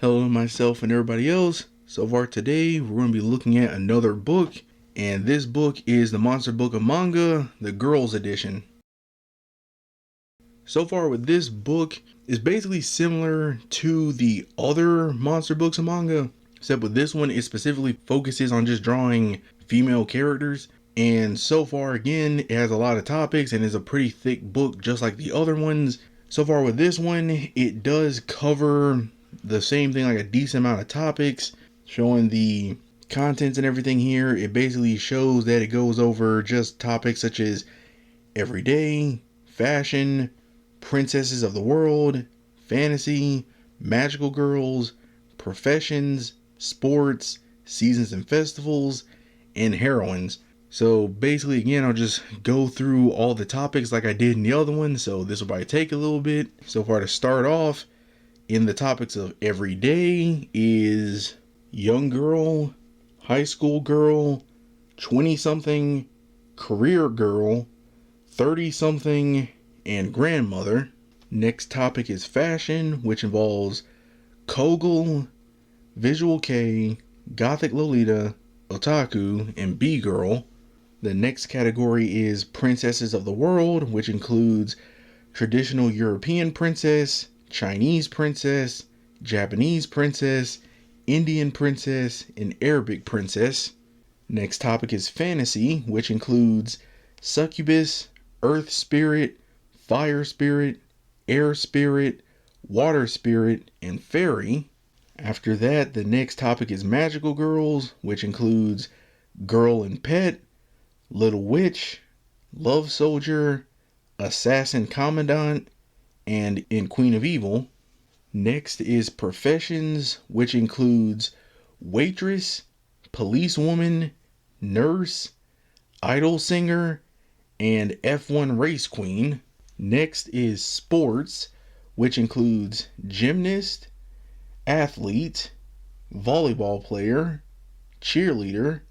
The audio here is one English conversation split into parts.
Hello, myself and everybody else. So far today, we're going to be looking at another book, and this book is the Monster Book of Manga, the Girls Edition. So far with this book, it's basically similar to the other Monster Books of Manga, except with this one, it specifically focuses on just drawing female characters. And so far, again, it has a lot of topics and is a pretty thick book just like the other ones. So far with this one, it does cover the same thing, like a decent amount of topics, showing the contents and everything here. It basically shows that it goes over just topics such as everyday, fashion, princesses of the world, fantasy, magical girls, professions, sports, seasons and festivals, and heroines. So basically, again, I'll just go through all the topics like I did in the other one, so this will probably take a little bit. So far, to start off, in the topics of everyday is young girl, high school girl, 20-something, career girl, 30-something, and grandmother. Next topic is fashion, which involves Kogel, Visual K, Gothic Lolita, Otaku, and B-Girl. The next category is princesses of the world, which includes traditional European princess, Chinese princess, Japanese princess, Indian princess, and Arabic princess. Next topic is fantasy, which includes succubus, earth spirit, fire spirit, air spirit, water spirit, and fairy. After that, the next topic is magical girls, which includes girl and pet, little witch, love soldier, assassin commandant, and in Queen of Evil. Next is professions, which includes waitress, policewoman, nurse, idol singer, and F1 race queen. Next is sports, which includes gymnast, athlete, volleyball player, cheerleader,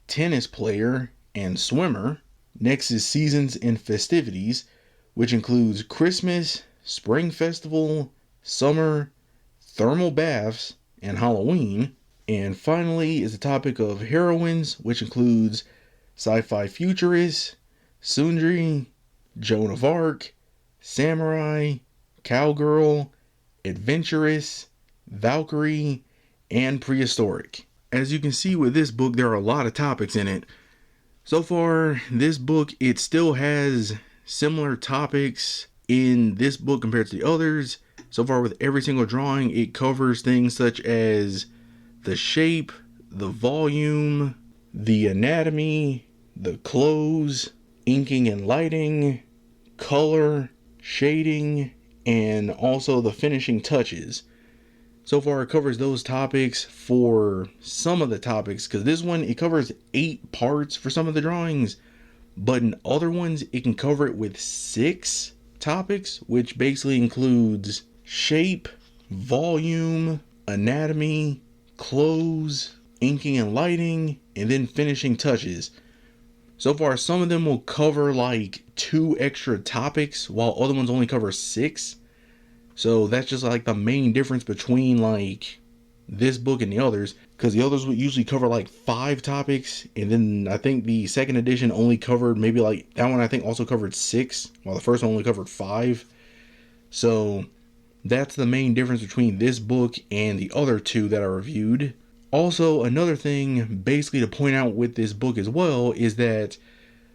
tennis player, and swimmer. Next is seasons and festivities, which includes Christmas, Spring Festival, Summer, Thermal Baths, and Halloween. And finally is the topic of heroines, which includes sci-fi futurist, Sundry, Joan of Arc, samurai, cowgirl, adventurous, Valkyrie, and prehistoric. As you can see with this book, there are a lot of topics in it. So far, this book, it still has similar topics in this book compared to the others. So far, with every single drawing, it covers things such as the shape, the volume, the anatomy, the clothes, inking and lighting, color, shading, and also the finishing touches. So far, it covers those topics for some of the topics, because this one, it covers 8 parts for some of the drawings, but in other ones, it can cover it with 6 topics, which basically includes shape, volume, anatomy, clothes, inking and lighting, and then finishing touches. So far, some of them will cover like 2 extra topics, while other ones only cover 6. So that's just like the main difference between like this book and the others, because the others would usually cover like 5 topics, and then I think the second edition only covered maybe like, that one I think also covered 6, while the first one only covered 5. So that's the main difference between this book and the other 2 that I reviewed. Also, another thing basically to point out with this book as well is that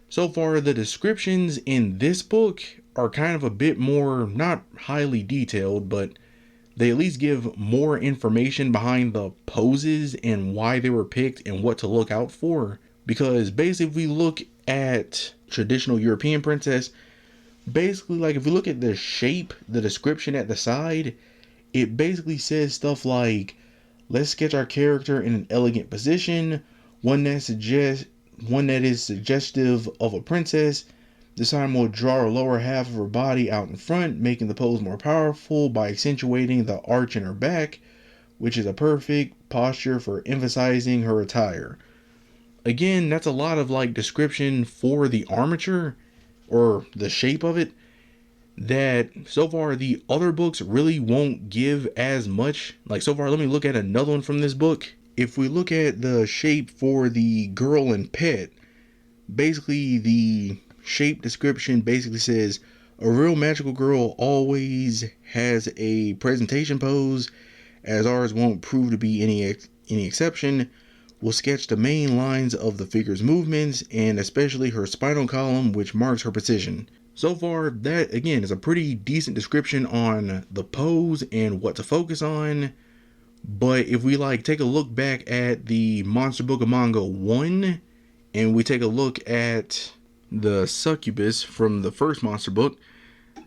so far the descriptions in this book are kind of a bit more, not highly detailed, but they at least give more information behind the poses and why they were picked and what to look out for. Because basically, if we look at traditional European princess, basically, like if we look at the shape, the description at the side, it basically says stuff like, let's sketch our character in an elegant position, one that is suggestive of a princess. This time we'll draw her lower half of her body out in front, making the pose more powerful by accentuating the arch in her back, which is a perfect posture for emphasizing her attire. Again, that's a lot of like description for the armature or the shape of it. that so far the other books really won't give as much. Like so far, let me look at another one from this book. If we look at the shape for the girl and pet, basically the shape description basically says a real magical girl always has a presentation pose, as ours won't prove to be any exception. We'll sketch the main lines of the figure's movements and especially her spinal column, which marks her position. So far, that again is a pretty decent description on the pose and what to focus on. But if we like take a look back at the Monster Book of Manga 1 and we take a look at the succubus from the first monster book,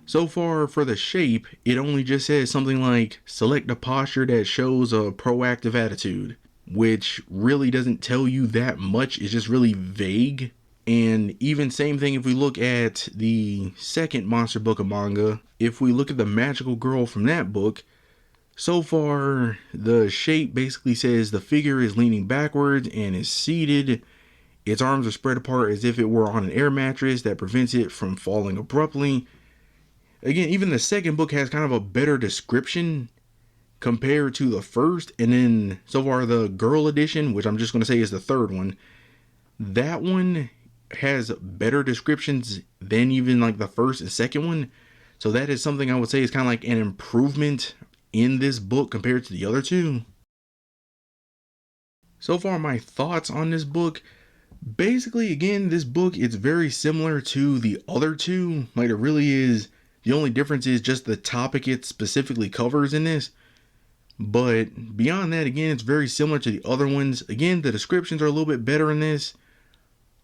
so far for the shape, it only just says something like select a posture that shows a proactive attitude, which really doesn't tell you that much. It's just really vague. And even same thing if we look at the second monster book of manga, if we look at the magical girl from that book, so far the shape basically says the figure is leaning backwards and is seated. Its arms are spread apart as if it were on an air mattress that prevents it from falling abruptly. Again, even the second book has kind of a better description compared to the first. And then so far the girl edition, which I'm just going to say is the third one, that one has better descriptions than even like the first and second one. So that is something I would say is kind of like an improvement in this book compared to the other two. So far my thoughts on this book, basically again, this book it's very similar to the other two. Like it really is. The only difference is just the topic it specifically covers in this. But beyond that, again, it's very similar to the other ones. Again, the descriptions are a little bit better in this.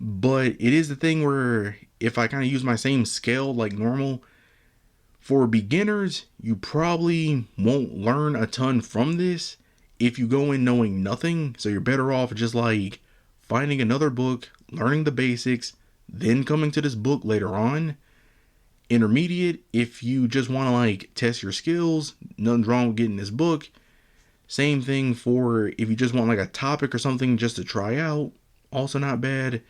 But it is the thing where if I kind of use my same scale like normal, for beginners, you probably won't learn a ton from this if you go in knowing nothing. So you're better off just like finding another book, learning the basics, then coming to this book later on. Intermediate, if you just want to like test your skills, nothing's wrong with getting this book. Same thing for if you just want like a topic or something just to try out, also not bad.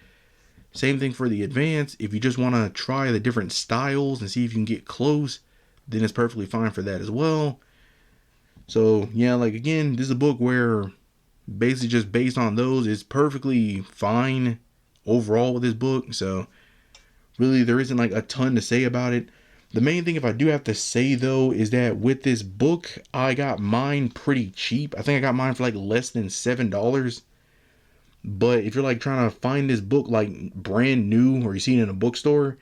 Same thing for the advanced, if you just want to try the different styles and see if you can get close, then it's perfectly fine for that as well. So yeah, like again, this is a book where basically just based on those, it's perfectly fine overall with this book. So really, there isn't like a ton to say about it. The main thing, if I do have to say though, is that with this book, I got mine pretty cheap. I think I got mine for like less than $7. But if you're like trying to find this book like brand new or you see it in a bookstore,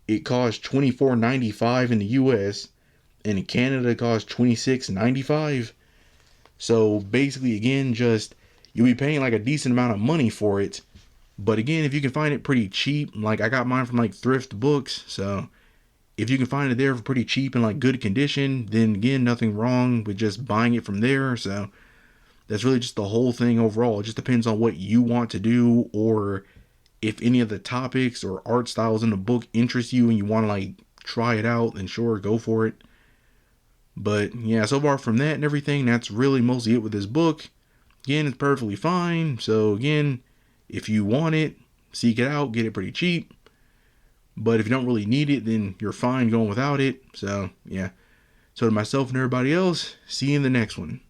it costs $24.95 in the US. And in Canada, it costs $26.95. So basically, again, just you'll be paying like a decent amount of money for it. But again, if you can find it pretty cheap, like I got mine from like thrift books, so if you can find it there for pretty cheap and like good condition, then again, nothing wrong with just buying it from there. So that's really just the whole thing overall. It just depends on what you want to do, or if any of the topics or art styles in the book interest you and you want to like try it out, then sure, go for it. But yeah, so far from that and everything, that's really mostly it with this book. Again, it's perfectly fine. So again, if you want it, seek it out, get it pretty cheap. But if you don't really need it, then you're fine going without it. So yeah. So to myself and everybody else, see you in the next one.